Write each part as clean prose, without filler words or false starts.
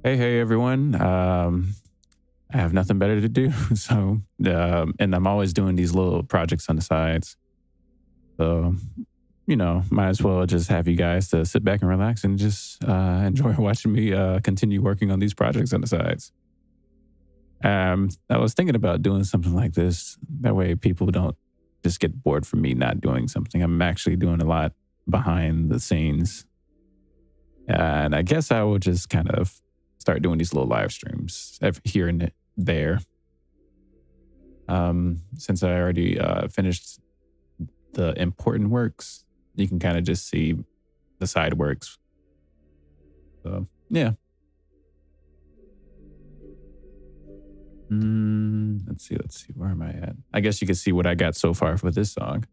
Hey, everyone. I have nothing better to do. And I'm always doing these little projects on the sides. So, might as well just have you guys to sit back and relax and just enjoy watching me continue working on these projects on the sides. I was thinking about doing something like this. That way people don't just get bored from me not doing something. I'm actually doing a lot behind the scenes. And I guess I will just kind of start doing these little live streams here and there. Since I already finished the important works, you can kind of just see the side works. So, yeah. Let's see. Where am I at? I guess you can see what I got so far for this song.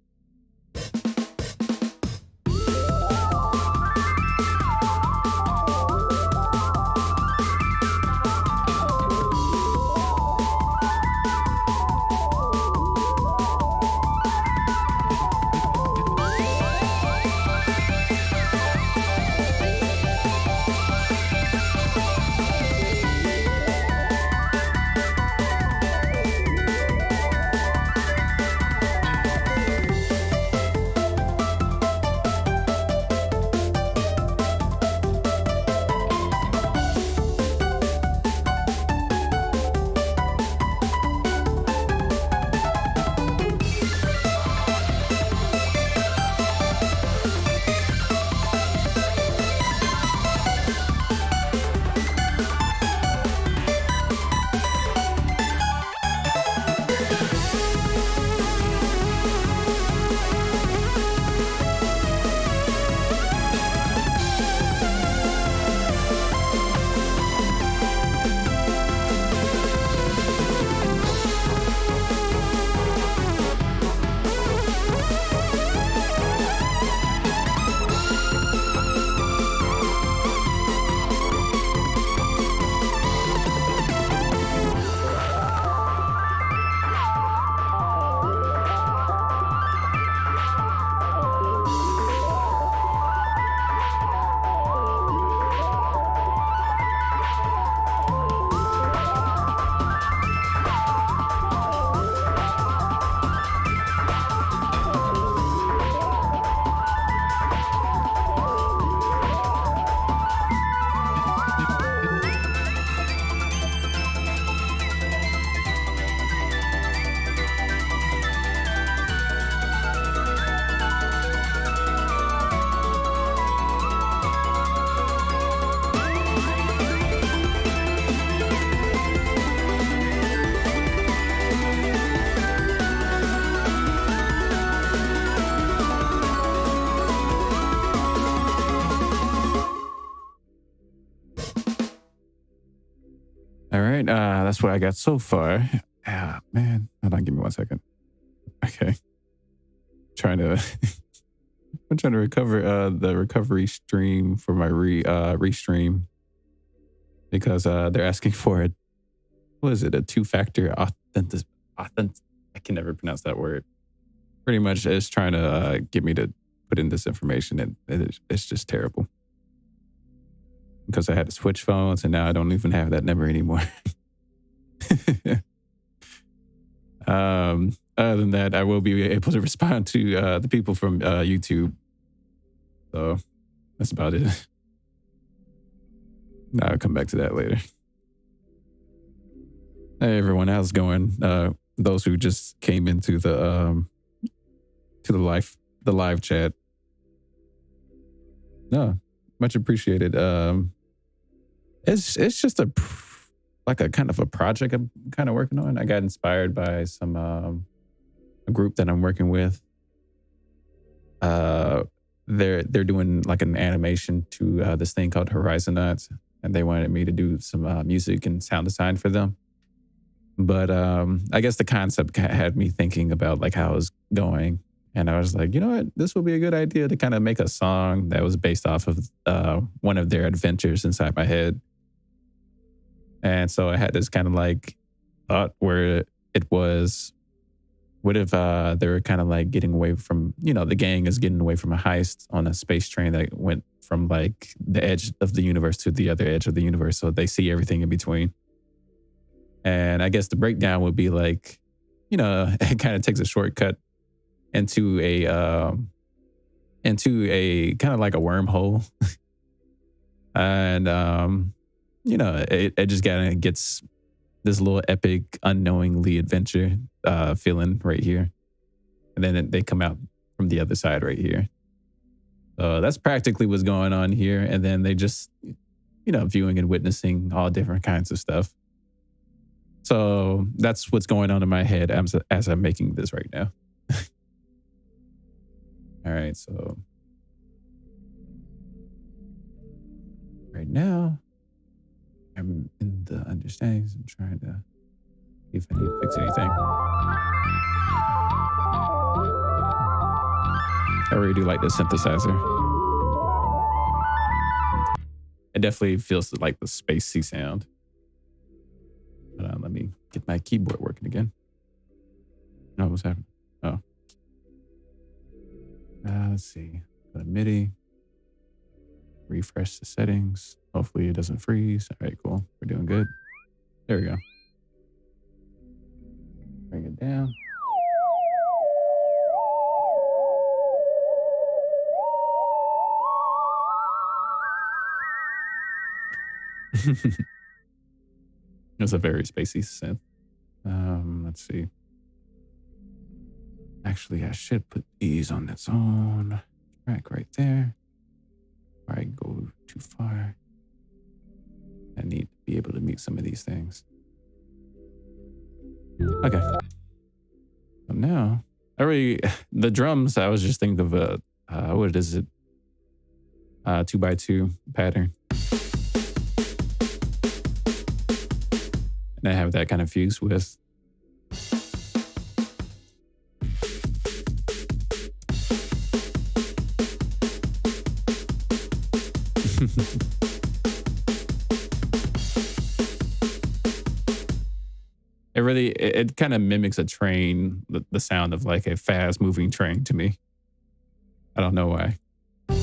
All right, that's what I got so far. Man, hold on, give me 1 second. Okay, trying to, I'm trying to recover the recovery stream for my restream because they're asking for it. What is it? A two-factor authentic. I can never pronounce that word. Pretty much, it's trying to get me to put in this information, and it's just terrible. Because I had to switch phones and now I don't even have that number anymore. Other than that, I will be able to respond to the people from YouTube. So that's about it. I'll come back to that later. Hey everyone, how's it going? Those who just came into the live chat. No, much appreciated. It's just a kind of a project I'm kind of working on. I got inspired by some a group that I'm working with. They're doing like an animation to this thing called Horizonauts, and they wanted me to do some music and sound design for them. But I guess the concept had me thinking about like how it was going. And I was like, you know what? This would be a good idea to kind of make a song that was based off of one of their adventures inside my head. And so I had this kind of like thought where it was What if they were kind of like getting away from, the gang is getting away from a heist on a space train that went from like the edge of the universe to the other edge of the universe. So they see everything in between. And I guess the breakdown would be like, it kind of takes a shortcut into a kind of like a wormhole. And, it just kind of gets this little epic, unknowingly adventure feeling right here. And then they come out from the other side right here. So that's practically what's going on here. And then they just, viewing and witnessing all different kinds of stuff. So that's what's going on in my head as I'm making this right now. All right, so right now, I'm in the understandings. I'm trying to see if I need to fix anything. I really do like the synthesizer. It definitely feels like the spacey sound. Hold on, let me get my keyboard working again. No, what's happening? Oh. Let's see. Go to MIDI. Refresh the settings. Hopefully it doesn't freeze. All right, cool. We're doing good. There we go. Bring it down. It's a very spacey synth. Let's see. Actually, I should put these on its own track right there. Before I go too far, I need to be able to mute some of these things. Okay. So now, the drums, I was just thinking of what is it? 2x2 pattern. And I have that kind of fused with it kind of mimics a train, the sound of like a fast moving train to me. I don't know why. I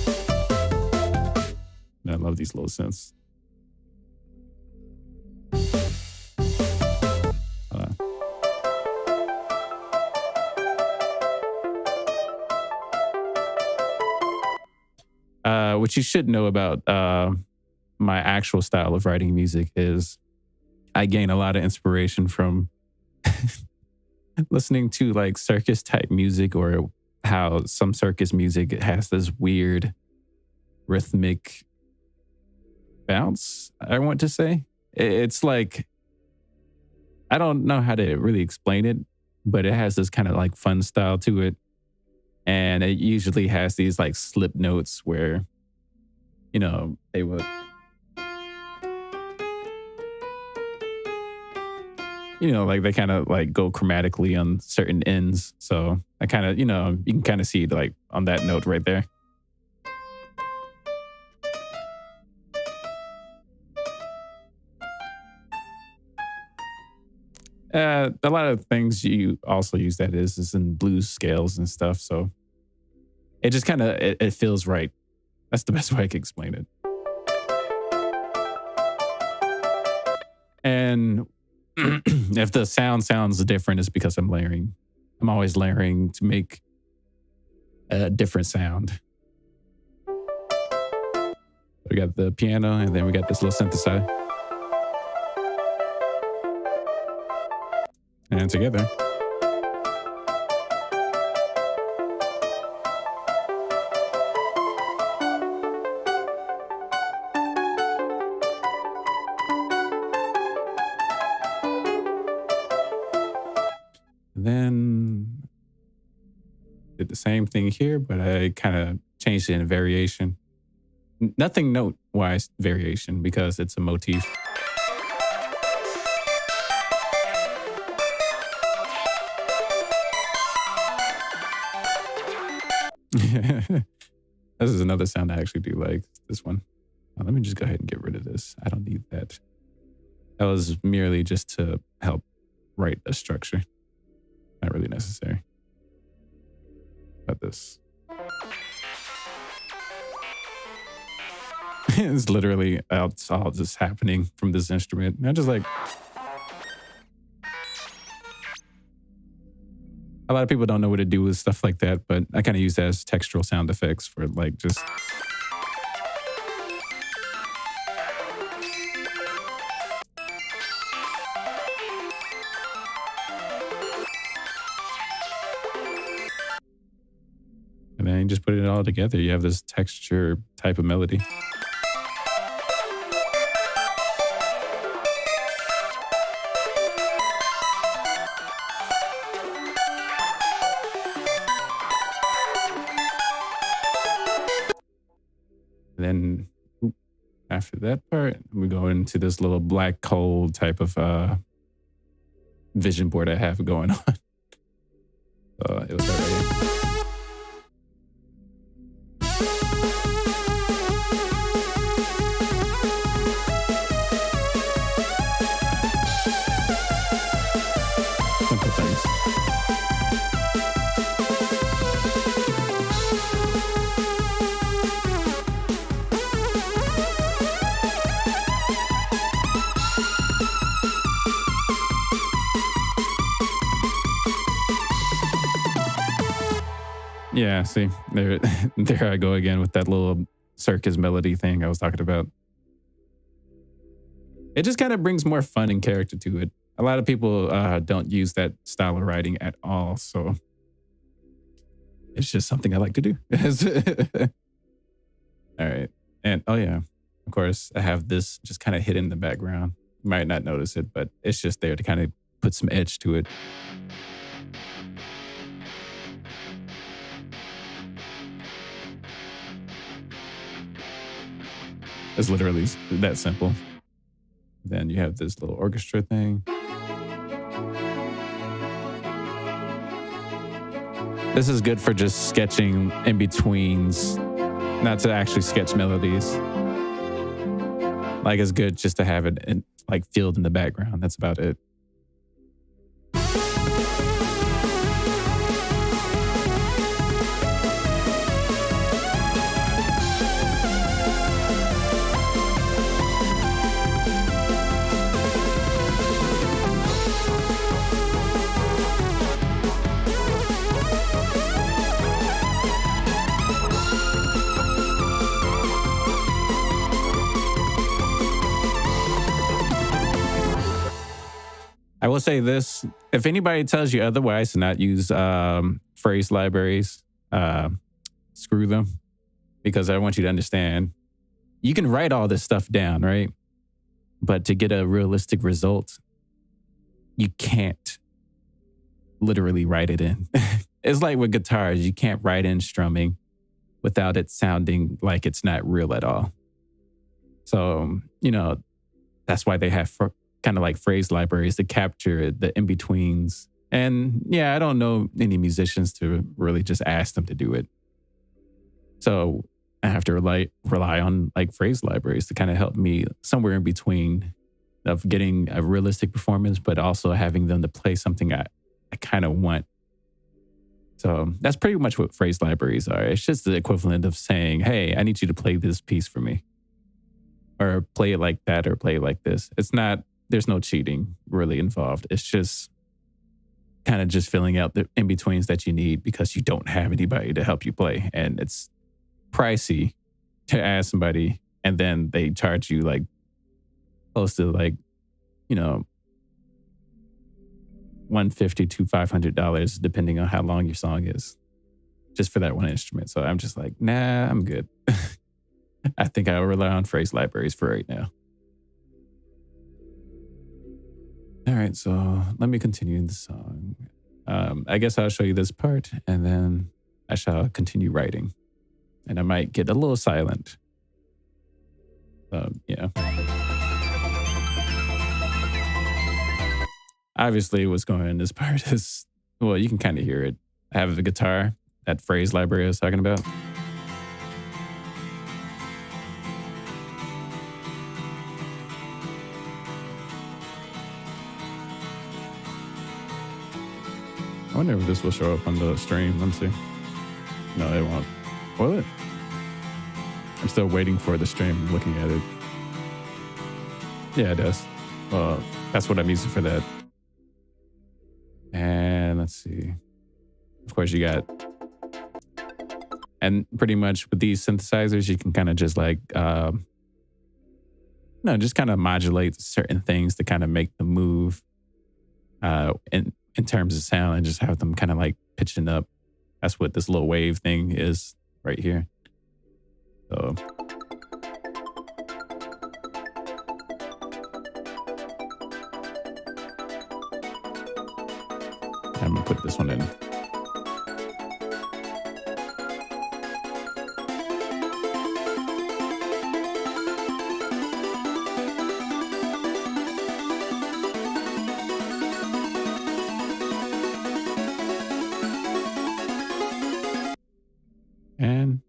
love these little synths. What you should know about my actual style of writing music is I gain a lot of inspiration from listening to like circus type music, or how some circus music has this weird rhythmic bounce, I want to say. It's like, I don't know how to really explain it, but it has this kind of like fun style to it. And it usually has these like slip notes where, they would, like they kind of like go chromatically on certain ends. So I kind of, you can kind of see like on that note right there. A lot of things you also use that is in blues scales and stuff. So it just kind of, it feels right. That's the best way I can explain it. And if the sound sounds different, it's because I'm layering. I'm always layering to make a different sound. We got the piano, and then we got this little synthesizer. And together. Then did the same thing here, but I kind of changed it in a variation. Nothing note-wise variation, because it's a motif. This is another sound I actually do like, this one. Let me just go ahead and get rid of this. I don't need that. That was merely just to help write a structure. Not really necessary. About this. It's literally it's all just happening from this instrument. And I'm just like, a lot of people don't know what to do with stuff like that, but I kind of use that as textural sound effects for like just. And then you just put it all together. You have this texture type of melody. And then after that part, we go into this little black hole type of vision board I have going on. So it was already. Simple things. Yeah, see, there I go again with that little circus melody thing I was talking about. It just kind of brings more fun and character to it. A lot of people don't use that style of writing at all, so it's just something I like to do. All right, and oh yeah, of course, I have this just kind of hidden in the background. You might not notice it, but it's just there to kind of put some edge to it. It's literally that simple. Then you have this little orchestra thing. This is good for just sketching in betweens, not to actually sketch melodies. Like it's good just to have it in, like filled in the background. That's about it. I will say this, if anybody tells you otherwise to not use phrase libraries, screw them, because I want you to understand, you can write all this stuff down, right? But to get a realistic result, you can't literally write it in. It's like with guitars, you can't write in strumming without it sounding like it's not real at all. So, you know, that's why they have kind of like phrase libraries to capture the in-betweens. And yeah, I don't know any musicians to really just ask them to do it. So I have to rely on like phrase libraries to kind of help me somewhere in between of getting a realistic performance, but also having them to play something I kind of want. So that's pretty much what phrase libraries are. It's just the equivalent of saying, hey, I need you to play this piece for me. Or play it like that or play it like this. It's not, there's no cheating really involved. It's just kind of just filling out the in-betweens that you need because you don't have anybody to help you play. And it's pricey to ask somebody and then they charge you like close to like, you know, $150 to $500 depending on how long your song is, just for that one instrument. So I'm just like, nah, I'm good. I think I'll rely on phrase libraries for right now. All right, so let me continue the song. I guess I'll show you this part and then I shall continue writing. And I might get a little silent. Yeah. Obviously, what's going on in this part is, well, you can kind of hear it. I have a guitar, that phrase library I was talking about. wonder if this will show up on the stream. Let me see. No, it won't. Will it? I'm still waiting for the stream, looking at it. Yeah, it does. Well, that's what I'm using for that. And let's see. Of course, you got... And pretty much with these synthesizers, you can kind of just like... just kind of modulate certain things to kind of make them move in terms of sound and just have them kind of like pitching up. That's what this little wave thing is right here. So I'm gonna put this one in. And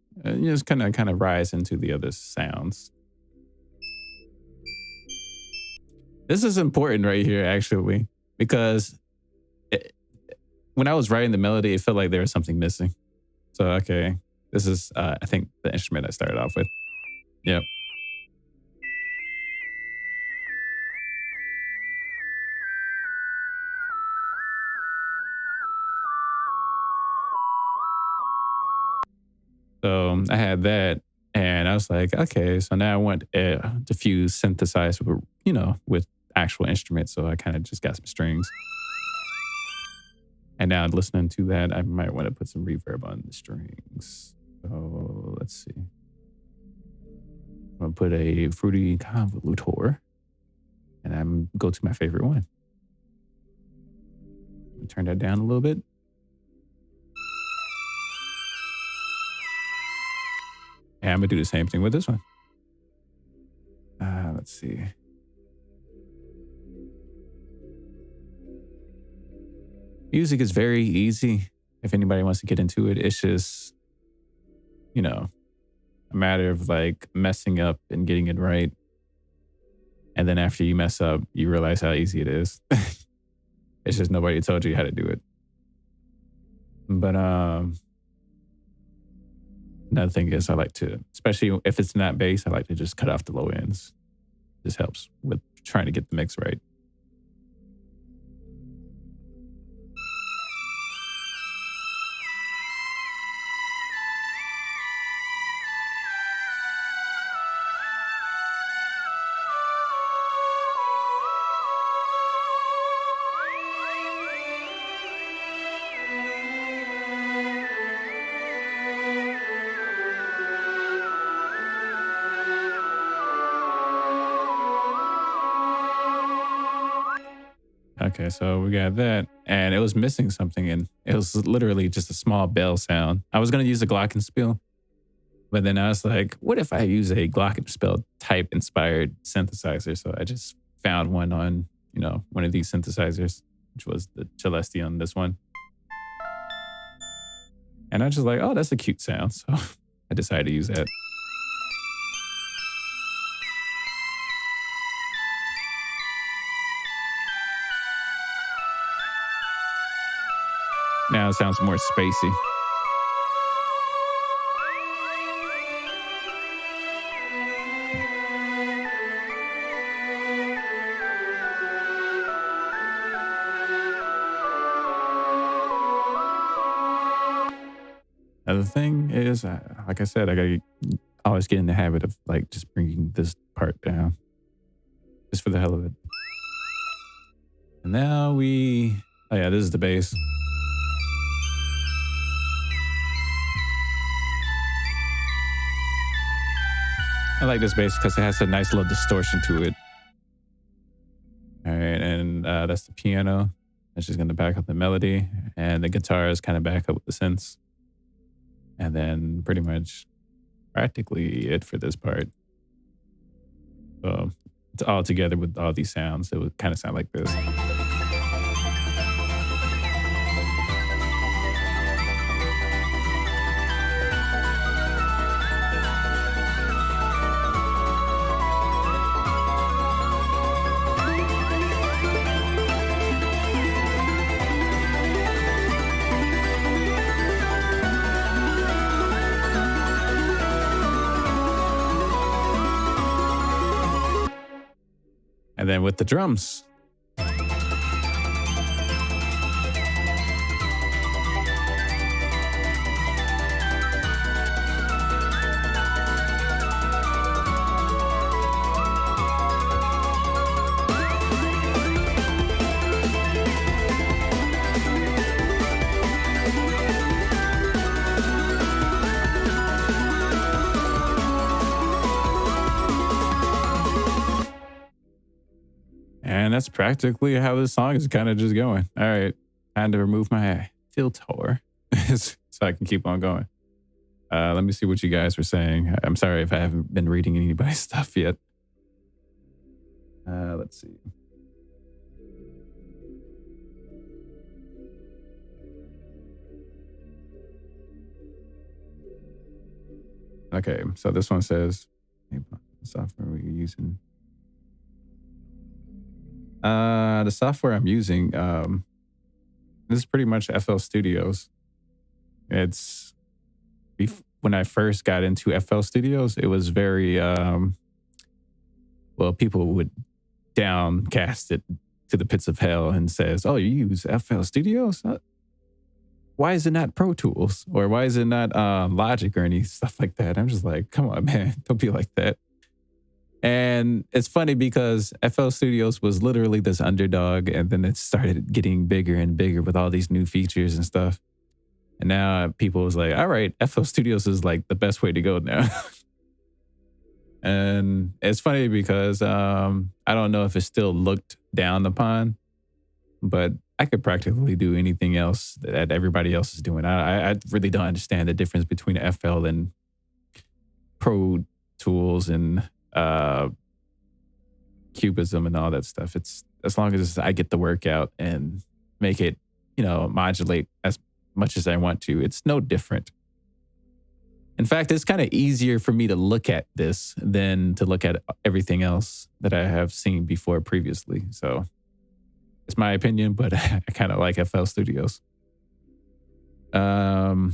just kind of rise into the other sounds. This is important right here, actually, because when I was writing the melody, it felt like there was something missing. So, okay, this is, I think, the instrument I started off with. Yep. So I had that, and I was like, okay, so now I want to fuse synthesize with, with actual instruments. So I kind of just got some strings. And now listening to that, I might want to put some reverb on the strings. So let's see. I'm going to put a fruity convolutor, and I'm go to my favorite one. Turn that down a little bit. And I'm gonna do the same thing with this one. Let's see. Music is very easy. If anybody wants to get into it, it's just, a matter of like messing up and getting it right. And then after you mess up, you realize how easy it is. It's just nobody told you how to do it. But another thing is I like to, especially if it's not bass, I like to just cut off the low ends. This helps with trying to get the mix right. Okay, so we got that, and it was missing something, and it was literally just a small bell sound. I was going to use a glockenspiel, but then I was like, what if I use a glockenspiel type inspired synthesizer? So I just found one on, one of these synthesizers, which was the Celestia on this one. And I was just like, oh, that's a cute sound. So I decided to use that. Now it sounds more spacey. Another thing is, like I said, I gotta always get in the habit of like just bringing this part down, just for the hell of it. And now oh yeah, this is the bass. I like this bass because it has a nice little distortion to it. All right, and that's the piano. That's just gonna back up the melody, and the guitar is kind of back up with the synths. And then pretty much practically it for this part. So it's all together with all these sounds. It would kind of sound like this. then with the drums. And that's practically how this song is kind of just going. All right, time to remove my filter so I can keep on going. Let me see what you guys were saying. I'm sorry if I haven't been reading anybody's stuff yet. Let's see. Okay, so this one says, software we're using. The software I'm using, this is pretty much FL Studios. It's when I first got into FL Studios, it was very well, people would downcast it to the pits of hell and says, "Oh, you use FL Studios? Why is it not Pro Tools? Or why is it not Logic or any stuff like that?" I'm just like, come on, man, don't be like that. And it's funny because FL Studios was literally this underdog, and then it started getting bigger and bigger with all these new features and stuff. And now people was like, all right, FL Studios is like the best way to go now. And it's funny because I don't know if it's still looked down upon, but I could practically do anything else that everybody else is doing. I really don't understand the difference between FL and Pro Tools and Cubism and all that stuff. It's as long as I get the work out and make it, modulate as much as I want to. It's no different. In fact, it's kind of easier for me to look at this than to look at everything else that I have seen before previously. So it's my opinion, but I kind of like FL Studios. How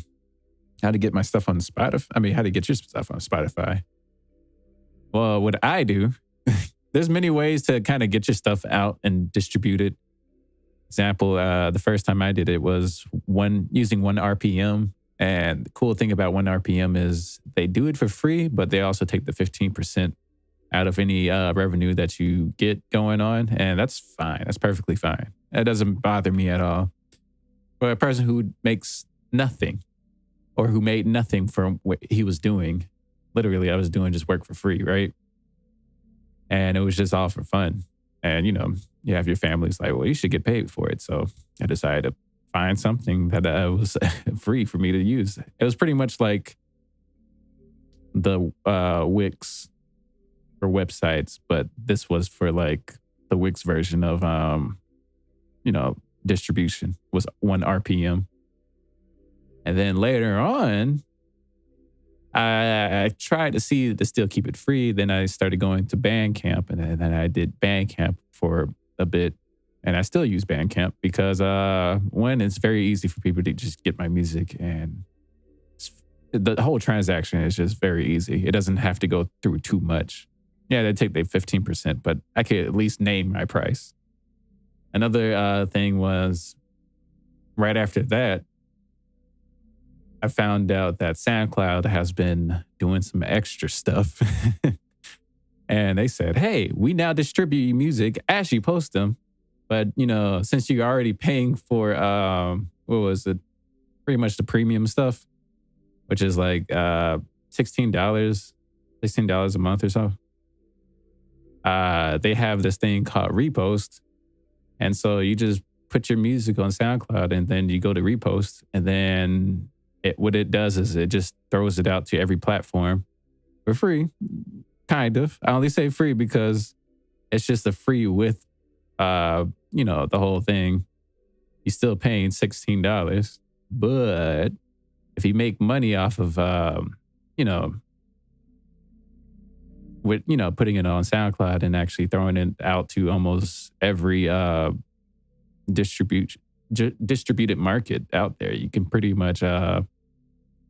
to get my stuff on Spotify? I mean, how to get your stuff on Spotify? Well, what I do, there's many ways to kind of get your stuff out and distribute it. Example, the first time I did it was using 1RPM. And the cool thing about 1RPM is they do it for free, but they also take the 15% out of any revenue that you get going on. And that's fine. That's perfectly fine. That doesn't bother me at all. For a person who makes nothing or who made nothing from what he was doing, literally, I was doing just work for free, right? And it was just all for fun. And, you have your family's like, well, you should get paid for it. So I decided to find something that was free for me to use. It was pretty much like the Wix for websites, but this was for like the Wix version of, distribution was 1RPM. And then later on, I tried to see to still keep it free. Then I started going to Bandcamp, and then I did Bandcamp for a bit. And I still use Bandcamp because, one, it's very easy for people to just get my music, and the whole transaction is just very easy. It doesn't have to go through too much. Yeah, they take the 15%, but I could at least name my price. Another thing was right after that, I found out that SoundCloud has been doing some extra stuff. And they said, hey, we now distribute your music as you post them. But, since you're already paying for, what was it? Pretty much the premium stuff, which is like $16 a month or so. They have this thing called Repost. And so you just put your music on SoundCloud and then you go to Repost. And then what it does is it just throws it out to every platform for free. Kind of. I only say free because it's just a free with, the whole thing. You're still paying $16. But if you make money off of, with, putting it on SoundCloud and actually throwing it out to almost every distributed market out there, you can pretty much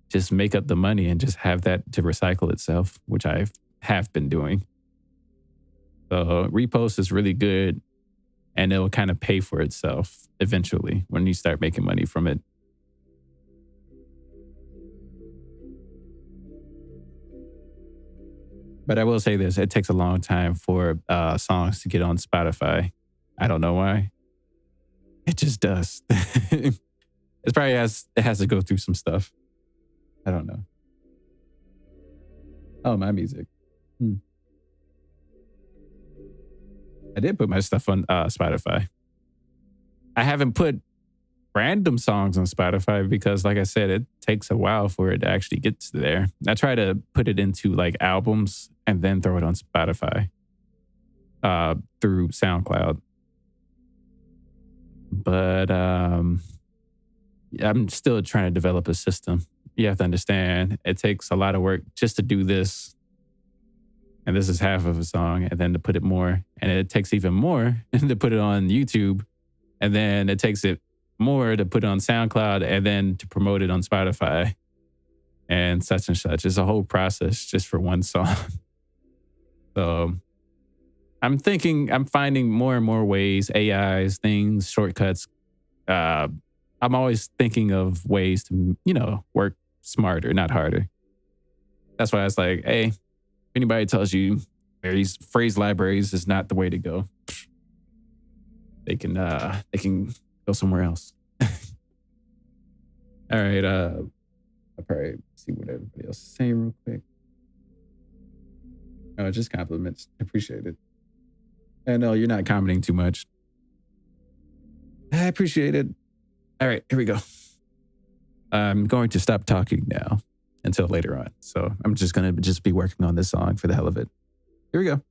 just make up the money and just have that to recycle itself, which I have been doing. So repost is really good, and it'll kind of pay for itself eventually when you start making money from it. But I will say this, it takes a long time for songs to get on Spotify. I don't know why. It just does. It probably has to go through some stuff. I don't know. Oh, my music. I did put my stuff on Spotify. I haven't put random songs on Spotify because, like I said, it takes a while for it to actually get to there. I try to put it into like albums and then throw it on Spotify through SoundCloud. But I'm still trying to develop a system. You have to understand, it takes a lot of work just to do this. And this is half of a song, and then to put it more. And it takes even more to put it on YouTube. And then it takes it more to put it on SoundCloud and then to promote it on Spotify and such and such. It's a whole process just for one song. So I'm finding more and more ways, AIs, things, shortcuts. I'm always thinking of ways to, work smarter, not harder. That's why I was like, hey, if anybody tells you these phrase libraries is not the way to go, they can go somewhere else. All right. I'll probably see what everybody else is saying real quick. Oh, just compliments. I appreciate it. I know you're not commenting too much. I appreciate it. All right, here we go. I'm going to stop talking now until later on. So I'm just going to be working on this song for the hell of it. Here we go.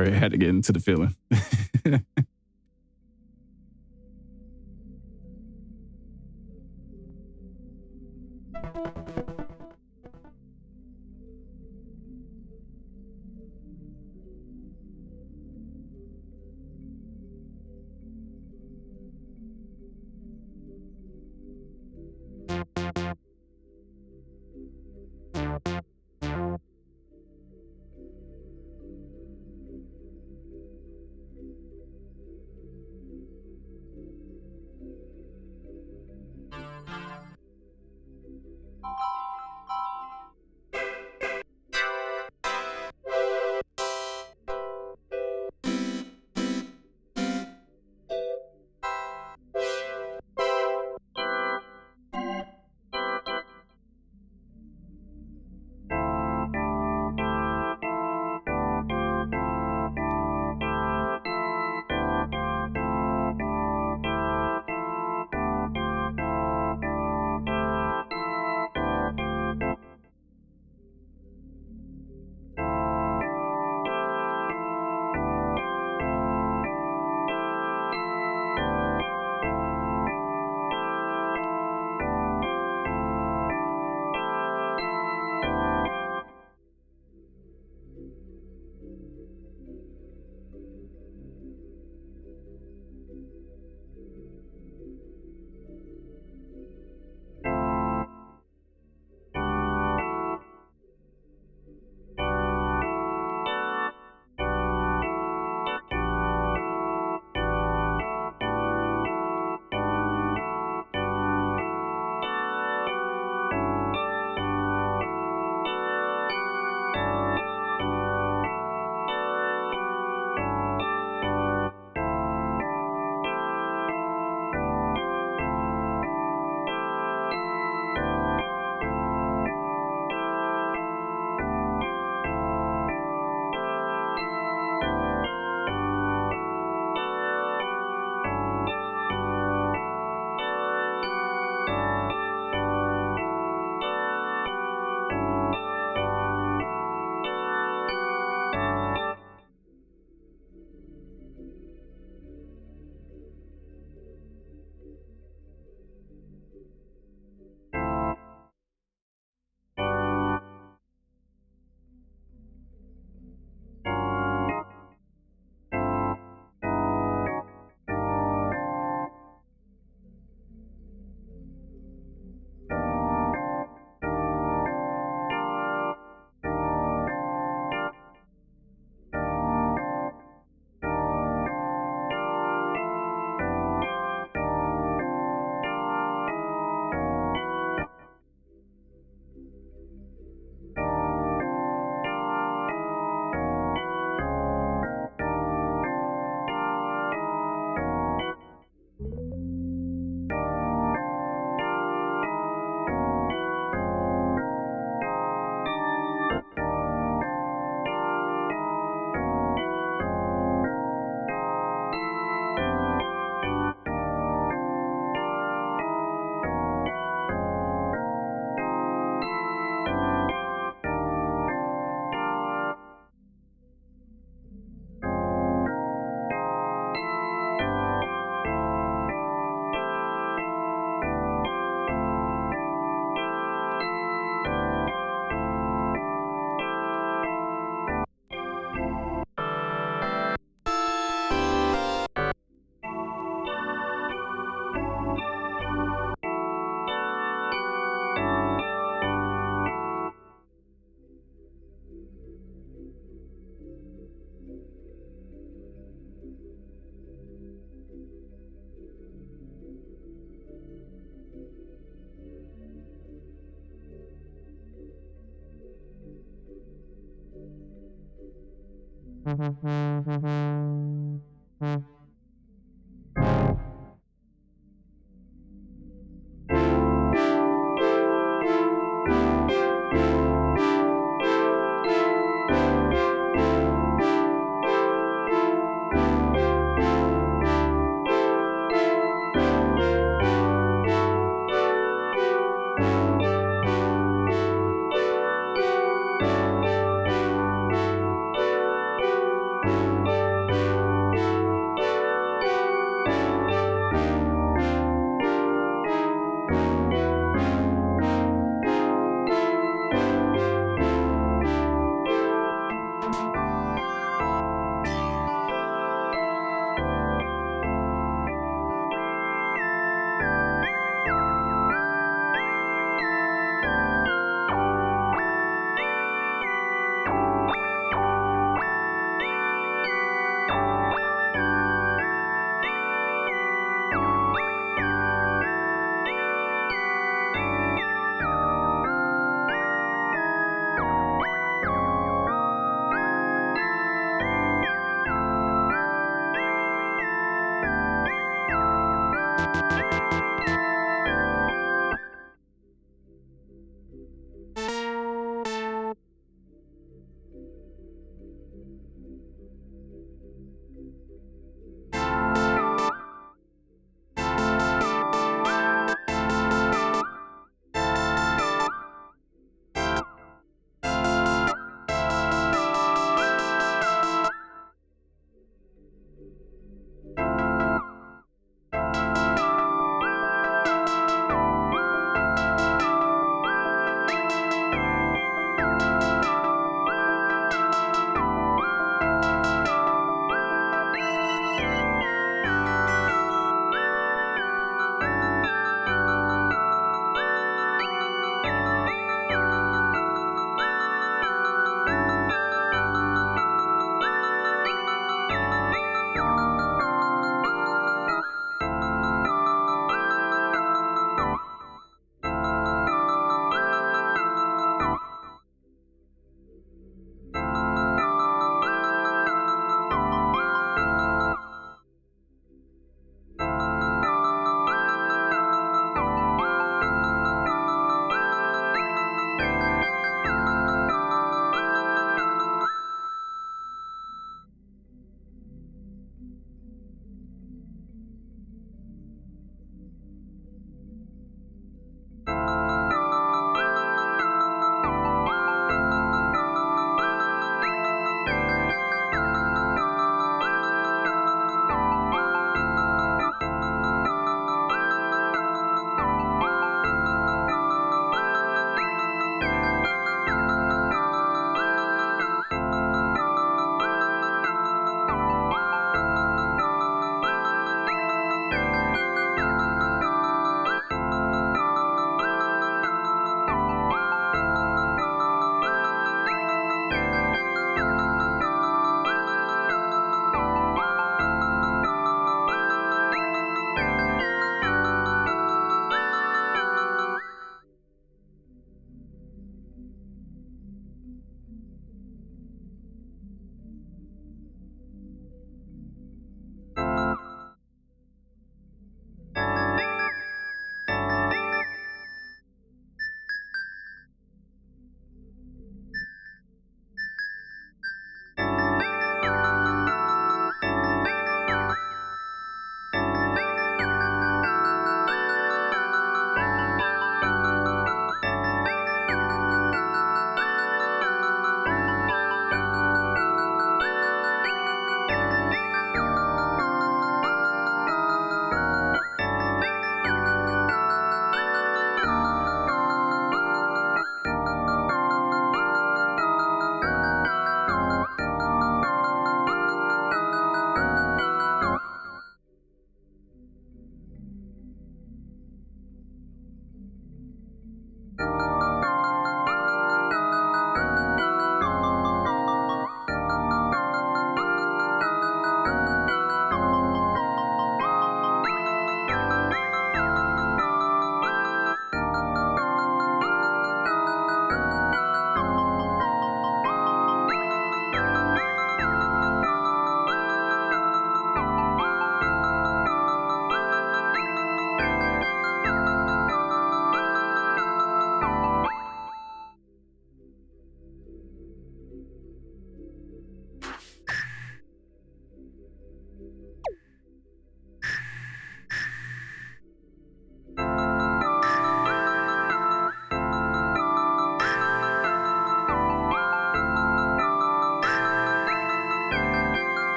Sorry, I had to get into the feeling.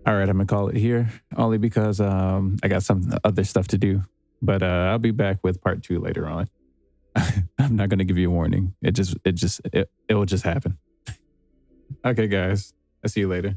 All right, I'm gonna call it here only because I got some other stuff to do. But I'll be back with part 2 later on. I'm not gonna give you a warning. It will just happen. Okay, guys. I'll see you later.